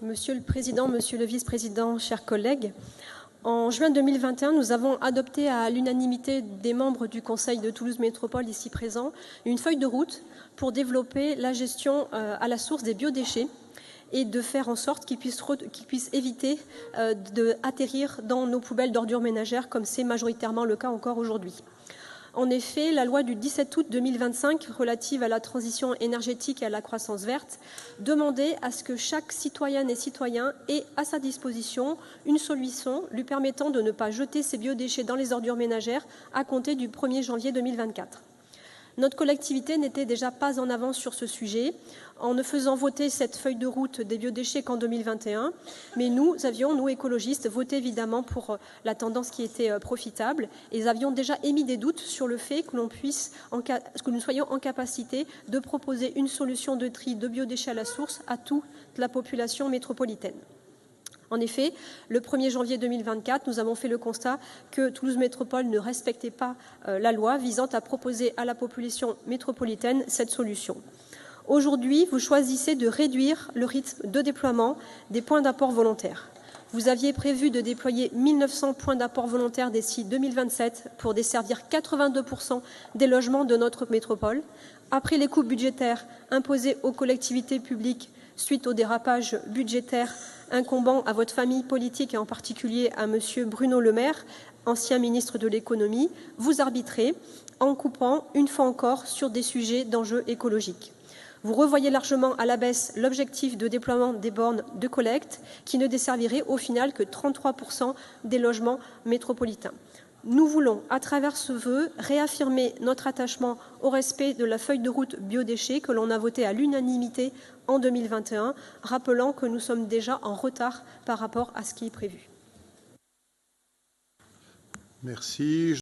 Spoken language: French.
Monsieur le Président, Monsieur le Vice-président, chers collègues, en juin 2021, nous avons adopté à l'unanimité des membres du Conseil de Toulouse Métropole ici présents une feuille de route pour développer la gestion à la source des biodéchets et de faire en sorte qu'ils puissent éviter d'atterrir dans nos poubelles d'ordures ménagères, comme c'est majoritairement le cas encore aujourd'hui. En effet, la loi du 17 août 2025 relative à la transition énergétique et à la croissance verte demandait à ce que chaque citoyenne et citoyen ait à sa disposition une solution lui permettant de ne pas jeter ses biodéchets dans les ordures ménagères à compter du 1er janvier 2024. Notre collectivité n'était déjà pas en avance sur ce sujet en ne faisant voter cette feuille de route des biodéchets qu'en 2021, mais nous écologistes, voté évidemment pour la tendance qui était profitable et avions déjà émis des doutes sur le fait que nous soyons en capacité de proposer une solution de tri de biodéchets à la source à toute la population métropolitaine. En effet, le 1er janvier 2024, nous avons fait le constat que Toulouse Métropole ne respectait pas la loi visant à proposer à la population métropolitaine cette solution. Aujourd'hui, vous choisissez de réduire le rythme de déploiement des points d'apport volontaires. Vous aviez prévu de déployer 1900 points d'apport volontaires d'ici 2027 pour desservir 82% des logements de notre métropole. Après les coupes budgétaires imposées aux collectivités publiques suite au dérapage budgétaire incombant à votre famille politique et en particulier à M. Bruno Le Maire, ancien ministre de l'économie, vous arbitrez en coupant une fois encore sur des sujets d'enjeux écologiques. Vous revoyez largement à la baisse l'objectif de déploiement des bornes de collecte qui ne desserviraient au final que 33% des logements métropolitains. Nous voulons, à travers ce vœu, réaffirmer notre attachement au respect de la feuille de route biodéchets que l'on a votée à l'unanimité en 2021, rappelant que nous sommes déjà en retard par rapport à ce qui est prévu. Merci.